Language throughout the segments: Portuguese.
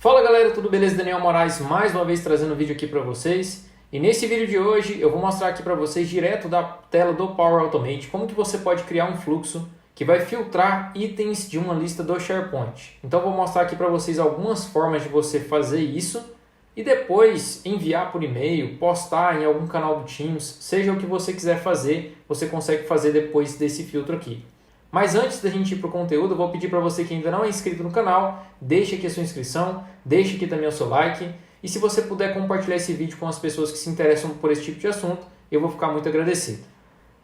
Fala galera, tudo beleza? Daniel Moraes mais uma vez trazendo um vídeo aqui para vocês. E nesse vídeo de hoje eu vou mostrar aqui para vocês direto da tela do Power Automate como que você pode criar um fluxo que vai filtrar itens de uma lista do SharePoint. Então eu vou mostrar aqui para vocês algumas formas de você fazer isso e depois enviar por e-mail, postar em algum canal do Teams, seja o que você quiser fazer, você consegue fazer depois desse filtro aqui. Mas antes da gente ir para o conteúdo, eu vou pedir para você que ainda não é inscrito no canal, deixe aqui a sua inscrição, deixe aqui também o seu like. E se você puder compartilhar esse vídeo com as pessoas que se interessam por esse tipo de assunto, eu vou ficar muito agradecido.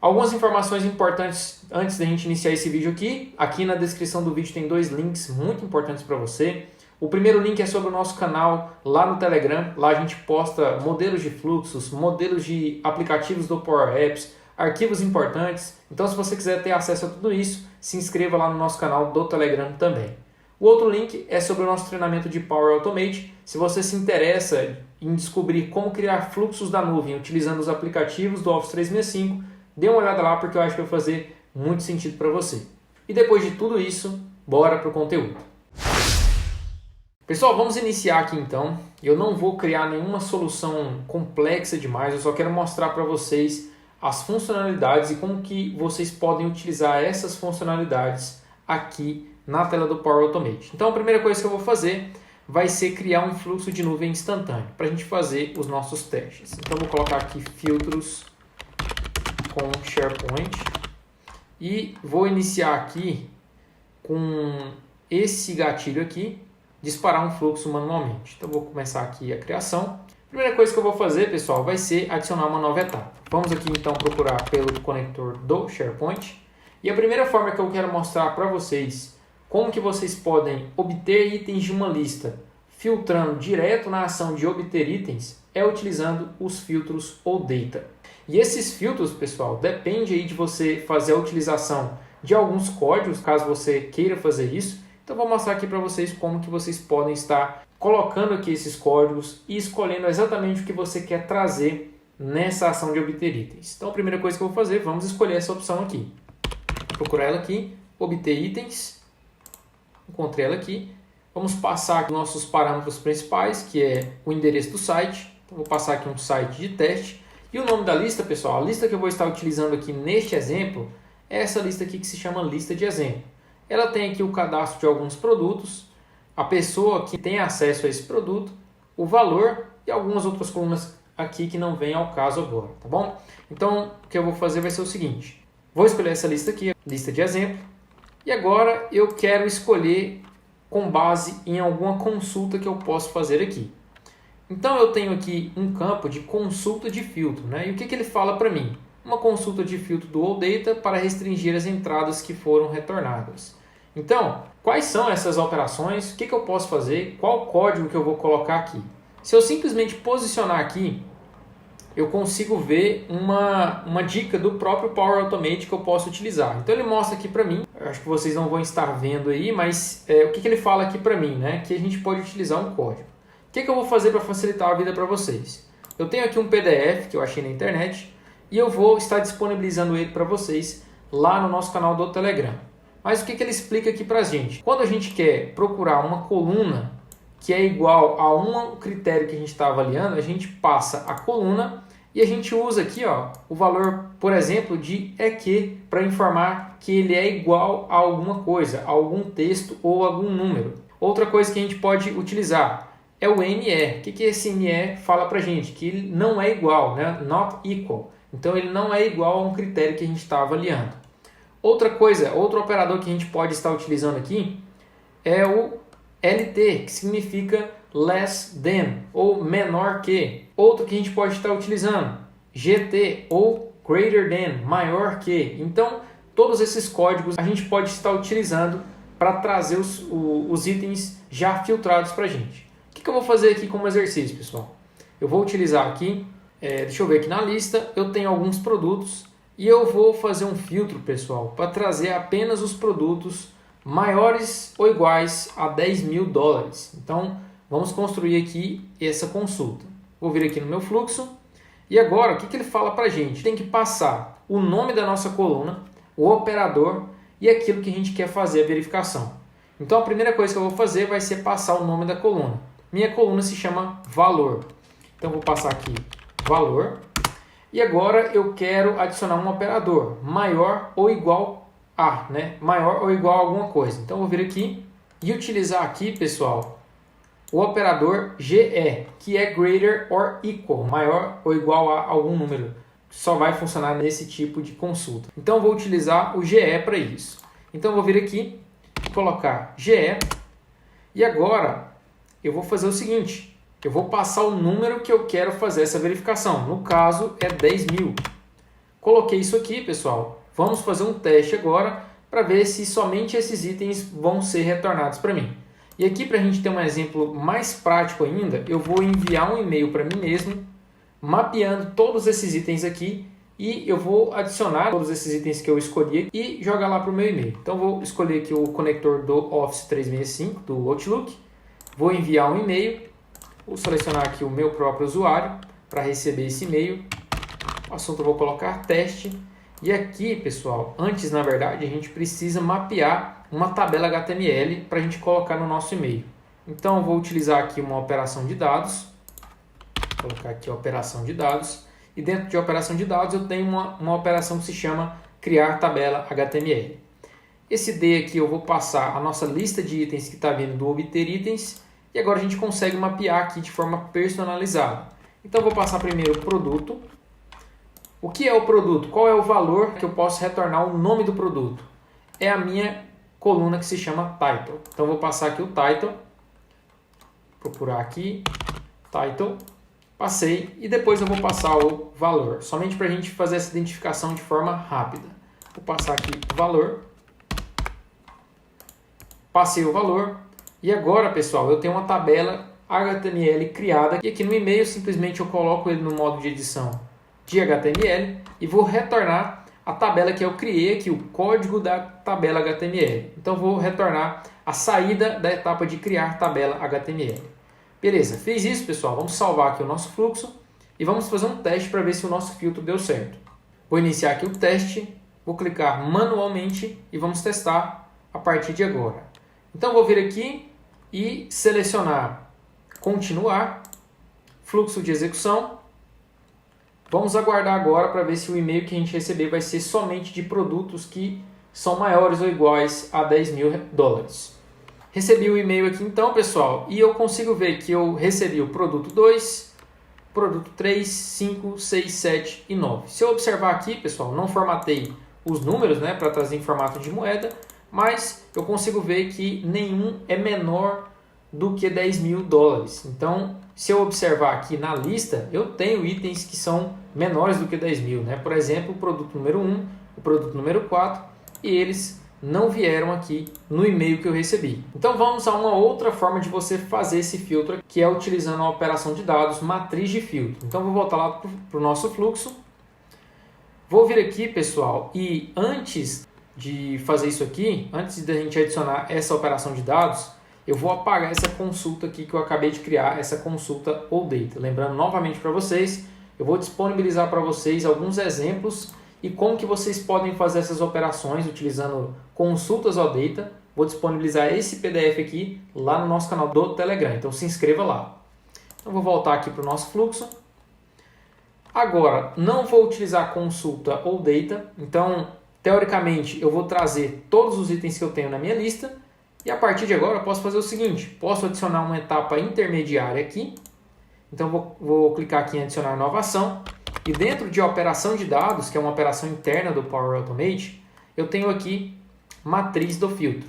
Algumas informações importantes antes da gente iniciar esse vídeo aqui. Aqui na descrição do vídeo tem dois links muito importantes para você. O primeiro link é sobre o nosso canal lá no Telegram. Lá a gente posta modelos de fluxos, modelos de aplicativos do Power Apps, arquivos importantes. Então, se você quiser ter acesso a tudo isso, se inscreva lá no nosso canal do Telegram também. O outro link é sobre o nosso treinamento de Power Automate. Se você se interessa em descobrir como criar fluxos da nuvem utilizando os aplicativos do Office 365, dê uma olhada lá porque eu acho que vai fazer muito sentido para você. E depois de tudo isso, bora para o conteúdo. Pessoal, vamos iniciar aqui então. Eu não vou criar nenhuma solução complexa demais, eu só quero mostrar para vocês as funcionalidades e como que vocês podem utilizar essas funcionalidades aqui na tela do Power Automate. Então a primeira coisa que eu vou fazer vai ser criar um fluxo de nuvem instantâneo para a gente fazer os nossos testes. Então eu vou colocar aqui filtros com SharePoint e vou iniciar aqui com esse gatilho aqui, disparar um fluxo manualmente. Então eu vou começar aqui a criação. A primeira coisa que eu vou fazer, pessoal, vai ser adicionar uma nova etapa. Vamos aqui então procurar pelo conector do SharePoint. E a primeira forma que eu quero mostrar para vocês como que vocês podem obter itens de uma lista filtrando direto na ação de obter itens é utilizando os filtros ou data. E esses filtros, pessoal, depende aí de você fazer a utilização de alguns códigos, caso você queira fazer isso. Então eu vou mostrar aqui para vocês como que vocês podem estar colocando aqui esses códigos e escolhendo exatamente o que você quer trazer nessa ação de obter itens. Então a primeira coisa que eu vou fazer, vamos escolher essa opção aqui. Vou procurar ela aqui, obter itens, encontrei ela aqui. Vamos passar aqui nossos parâmetros principais, que é o endereço do site. Então vou passar aqui um site de teste. E o nome da lista, pessoal, a lista que eu vou estar utilizando aqui neste exemplo é essa lista aqui que se chama lista de exemplo. Ela tem aqui o cadastro de alguns produtos, a pessoa que tem acesso a esse produto, o valor e algumas outras colunas aqui que não vem ao caso agora, tá bom? Então, o que eu vou fazer vai ser o seguinte. Vou escolher essa lista aqui, lista de exemplo, e agora eu quero escolher com base em alguma consulta que eu posso fazer aqui. Então, eu tenho aqui um campo de consulta de filtro, né? E o que ele fala para mim? Uma consulta de filtro do AllData para restringir as entradas que foram retornadas. Então, quais são essas operações? O que eu posso fazer? Qual código que eu vou colocar aqui? Se eu simplesmente posicionar aqui, eu consigo ver uma dica do próprio Power Automate que eu posso utilizar. Então ele mostra aqui para mim, eu acho que vocês não vão estar vendo aí, mas o que ele fala aqui para mim, né? Que a gente pode utilizar um código. O que eu vou fazer para facilitar a vida para vocês? Eu tenho aqui um PDF que eu achei na internet e eu vou estar disponibilizando ele para vocês lá no nosso canal do Telegram. Mas o que ele explica aqui para a gente? Quando a gente quer procurar uma coluna que é igual a um critério que a gente está avaliando, a gente passa a coluna e a gente usa aqui o valor, por exemplo, de EQ para informar que ele é igual a alguma coisa, a algum texto ou algum número. Outra coisa que a gente pode utilizar é o NE. O que esse NE fala para a gente? Que ele não é igual, né? Not equal. Então ele não é igual a um critério que a gente está avaliando. Outra coisa, outro operador que a gente pode estar utilizando aqui é o LT, que significa less than, ou menor que. Outro que a gente pode estar utilizando, GT, ou greater than, maior que. Então, todos esses códigos a gente pode estar utilizando para trazer os itens já filtrados para a gente. O que eu vou fazer aqui como exercício, pessoal? Eu vou utilizar aqui, deixa eu ver aqui na lista, eu tenho alguns produtos. E eu vou fazer um filtro, pessoal, para trazer apenas os produtos maiores ou iguais a $10.000. Então, vamos construir aqui essa consulta. Vou vir aqui no meu fluxo. E agora, o que ele fala para a gente? Tem que passar o nome da nossa coluna, o operador e aquilo que a gente quer fazer a verificação. Então a primeira coisa que eu vou fazer vai ser passar o nome da coluna. Minha coluna se chama valor. Então eu vou passar aqui valor. E agora eu quero adicionar um operador maior ou igual a, né? Maior ou igual a alguma coisa. Então eu vou vir aqui e utilizar aqui, pessoal, o operador GE, que é greater or equal, maior ou igual a algum número. Só vai funcionar nesse tipo de consulta. Então eu vou utilizar o GE para isso. Então eu vou vir aqui, colocar GE e agora eu vou fazer o seguinte, eu vou passar o número que eu quero fazer essa verificação. No caso é 10.000. Coloquei isso aqui, pessoal. Vamos fazer um teste agora para ver se somente esses itens vão ser retornados para mim. E aqui, para a gente ter um exemplo mais prático ainda, eu vou enviar um e-mail para mim mesmo, mapeando todos esses itens aqui, e eu vou adicionar todos esses itens que eu escolhi e jogar lá para o meu e-mail. Então, vou escolher aqui o conector do Office 365, do Outlook, vou enviar um e-mail, vou selecionar aqui o meu próprio usuário para receber esse e-mail, o assunto eu vou colocar teste, e aqui, pessoal, antes, na verdade, a gente precisa mapear uma tabela HTML para a gente colocar no nosso e-mail. Então, eu vou utilizar aqui uma operação de dados, vou colocar aqui a operação de dados, e dentro de operação de dados eu tenho uma operação que se chama criar tabela HTML. Esse D aqui eu vou passar a nossa lista de itens que está vindo do obter itens, e agora a gente consegue mapear aqui de forma personalizada. Então, eu vou passar primeiro o produto. O que é o produto? Qual é o valor que eu posso retornar o nome do produto? É a minha coluna que se chama title. Então, eu vou passar aqui o title, procurar aqui, title, passei e depois eu vou passar o valor, somente para a gente fazer essa identificação de forma rápida. Vou passar aqui o valor, passei o valor e agora, pessoal, eu tenho uma tabela HTML criada e aqui no e-mail simplesmente eu coloco ele no modo de edição de HTML e vou retornar a tabela que eu criei aqui, o código da tabela HTML. Então vou retornar a saída da etapa de criar tabela HTML. Beleza, fiz isso, pessoal. Vamos salvar aqui o nosso fluxo e vamos fazer um teste para ver se o nosso filtro deu certo. Vou iniciar aqui o teste, vou clicar manualmente e vamos testar a partir de agora. Então vou vir aqui e selecionar continuar, fluxo de execução. Vamos aguardar agora para ver se o e-mail que a gente receber vai ser somente de produtos que são maiores ou iguais a $10.000. Recebi o e-mail aqui então, pessoal, e eu consigo ver que eu recebi o produto 2, produto 3, 5, 6, 7 e 9. Se eu observar aqui, pessoal, não formatei os números, né, para trazer em formato de moeda, mas eu consigo ver que nenhum é menor do que $10.000. Então, se eu observar aqui na lista, eu tenho itens que são menores do que 10.000, né? Por exemplo, o produto número 1, o produto número 4, e eles não vieram aqui no e-mail que eu recebi. Então vamos a uma outra forma de você fazer esse filtro, que é utilizando a operação de dados matriz de filtro. Então vou voltar lá para o nosso fluxo. Vou vir aqui, pessoal, e antes de fazer isso aqui, antes da gente adicionar essa operação de dados, eu vou apagar essa consulta aqui que eu acabei de criar, essa consulta OData. Lembrando novamente para vocês, eu vou disponibilizar para vocês alguns exemplos e como que vocês podem fazer essas operações utilizando consultas OData. Vou disponibilizar esse PDF aqui lá no nosso canal do Telegram, então se inscreva lá. Então vou voltar aqui para o nosso fluxo. Agora, não vou utilizar consulta OData, então teoricamente eu vou trazer todos os itens que eu tenho na minha lista e a partir de agora eu posso fazer o seguinte, posso adicionar uma etapa intermediária aqui. Então vou clicar aqui em adicionar nova ação. E dentro de operação de dados, que é uma operação interna do Power Automate, eu tenho aqui matriz do filtro.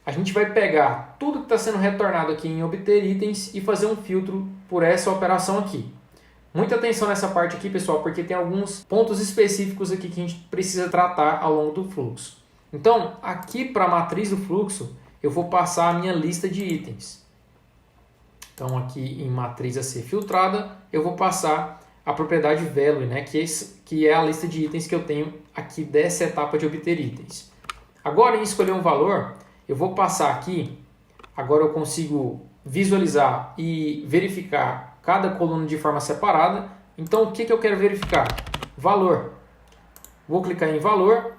A gente vai pegar tudo que está sendo retornado aqui em obter itens e fazer um filtro por essa operação aqui. Muita atenção nessa parte aqui, pessoal, porque tem alguns pontos específicos aqui que a gente precisa tratar ao longo do fluxo. Então, aqui para a matriz do fluxo, eu vou passar a minha lista de itens. Então, aqui em matriz a ser filtrada, eu vou passar a propriedade value, né, que é a lista de itens que eu tenho aqui dessa etapa de obter itens. Agora, em escolher um valor, eu vou passar aqui, agora eu consigo visualizar e verificar cada coluna de forma separada. Então, o que eu quero verificar? Valor. Vou clicar em valor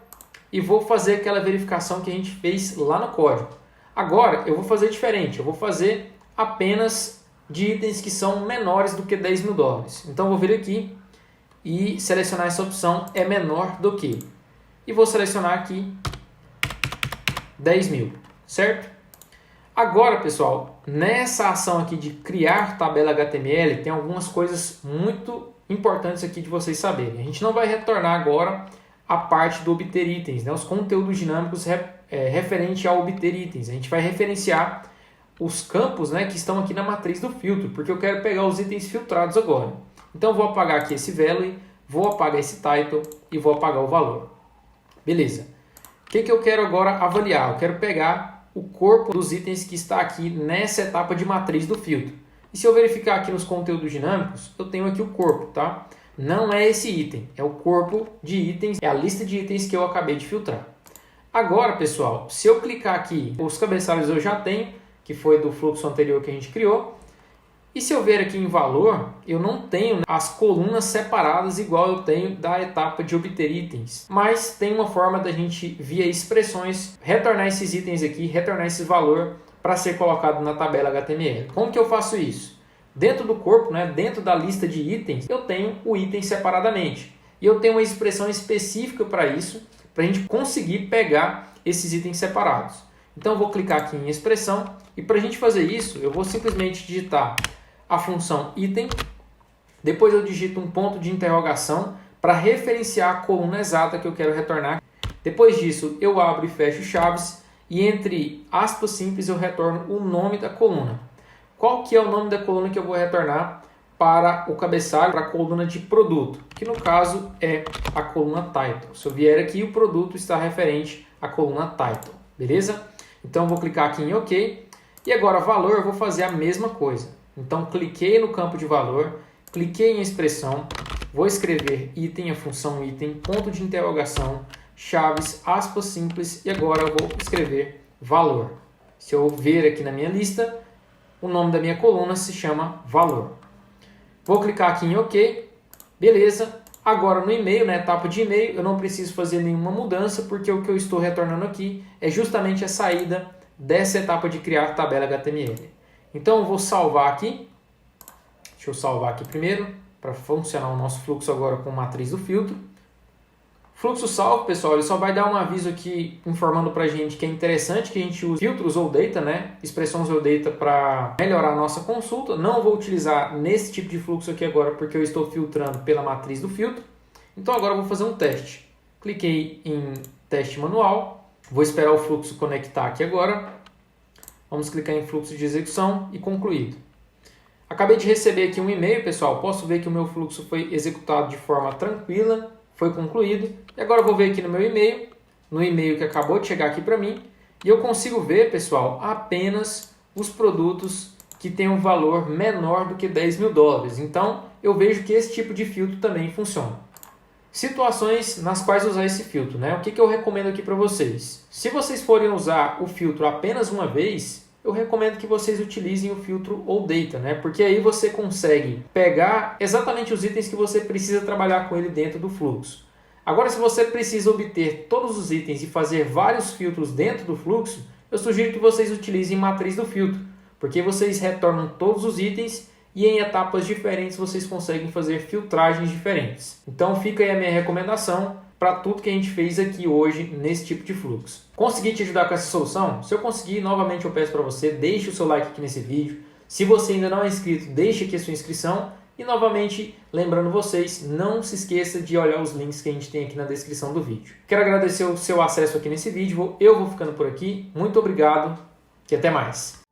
e vou fazer aquela verificação que a gente fez lá no código. Agora eu vou fazer diferente, eu vou fazer apenas de itens que são menores do que 10 mil dólares. Então eu vou vir aqui e selecionar essa opção é menor do que. E vou selecionar aqui 10 mil, certo? Agora, pessoal, nessa ação aqui de criar tabela HTML, tem algumas coisas muito importantes aqui de vocês saberem. A gente não vai retornar agora a parte do obter itens, né? Os conteúdos dinâmicos referente a obter itens. A gente vai referenciar os campos, né, que estão aqui na matriz do filtro, porque eu quero pegar os itens filtrados agora. Então, eu vou apagar aqui esse value, vou apagar esse title e vou apagar o valor. Beleza. O que eu quero agora avaliar? Eu quero pegar o corpo dos itens que está aqui nessa etapa de matriz do filtro. E se eu verificar aqui nos conteúdos dinâmicos, eu tenho aqui o corpo, tá? Não é esse item, é o corpo de itens, é a lista de itens que eu acabei de filtrar. Agora, pessoal, se eu clicar aqui, os cabeçalhos eu já tenho, que foi do fluxo anterior que a gente criou. E se eu ver aqui em valor, eu não tenho as colunas separadas igual eu tenho da etapa de obter itens. Mas tem uma forma da gente, via expressões, retornar esses itens aqui, retornar esse valor para ser colocado na tabela HTML. Como que eu faço isso? Dentro do corpo, né, dentro da lista de itens, eu tenho o item separadamente. E eu tenho uma expressão específica para isso, para a gente conseguir pegar esses itens separados. Então eu vou clicar aqui em expressão e para a gente fazer isso, eu vou simplesmente digitar a função item, depois eu digito um ponto de interrogação para referenciar a coluna exata que eu quero retornar. Depois disso, eu abro e fecho chaves e entre aspas simples eu retorno o nome da coluna. Qual que é o nome da coluna que eu vou retornar para o cabeçalho, para a coluna de produto? Que no caso é a coluna title. Se eu vier aqui, o produto está referente à coluna title, beleza? Então eu vou clicar aqui em OK e agora valor eu vou fazer a mesma coisa. Então, cliquei no campo de valor, cliquei em expressão, vou escrever item, a função item, ponto de interrogação, chaves, aspas simples e agora eu vou escrever valor. Se eu ver aqui na minha lista, o nome da minha coluna se chama valor. Vou clicar aqui em OK, beleza. Agora no e-mail, na etapa de e-mail, eu não preciso fazer nenhuma mudança porque o que eu estou retornando aqui é justamente a saída dessa etapa de criar tabela HTML. Então eu vou salvar aqui, deixa eu salvar aqui primeiro, para funcionar o nosso fluxo agora com matriz do filtro. Fluxo salvo, pessoal, ele só vai dar um aviso aqui informando para a gente que é interessante que a gente use filtros ou data, né? Expressões ou data para melhorar a nossa consulta. Não vou utilizar nesse tipo de fluxo aqui agora porque eu estou filtrando pela matriz do filtro. Então agora eu vou fazer um teste. Cliquei em teste manual, vou esperar o fluxo conectar aqui agora. Vamos clicar em fluxo de execução e concluído. Acabei de receber aqui um e-mail, pessoal. Posso ver que o meu fluxo foi executado de forma tranquila, foi concluído. E agora eu vou ver aqui no meu e-mail, no e-mail que acabou de chegar aqui para mim. E eu consigo ver, pessoal, apenas os produtos que têm um valor menor do que 10 mil dólares. Então, eu vejo que esse tipo de filtro também funciona. Situações nas quais usar esse filtro, né? O que eu recomendo aqui para vocês? Se vocês forem usar o filtro apenas uma vez, eu recomendo que vocês utilizem o filtro ou data, né? Porque aí você consegue pegar exatamente os itens que você precisa trabalhar com ele dentro do fluxo. Agora, se você precisa obter todos os itens e fazer vários filtros dentro do fluxo, eu sugiro que vocês utilizem matriz do filtro, porque vocês retornam todos os itens e em etapas diferentes vocês conseguem fazer filtragens diferentes. Então fica aí a minha recomendação para tudo que a gente fez aqui hoje nesse tipo de fluxo. Consegui te ajudar com essa solução? Se eu conseguir, novamente eu peço para você, deixe o seu like aqui nesse vídeo. Se você ainda não é inscrito, deixe aqui a sua inscrição. E novamente, lembrando vocês, não se esqueça de olhar os links que a gente tem aqui na descrição do vídeo. Quero agradecer o seu acesso aqui nesse vídeo. Eu vou ficando por aqui. Muito obrigado e até mais.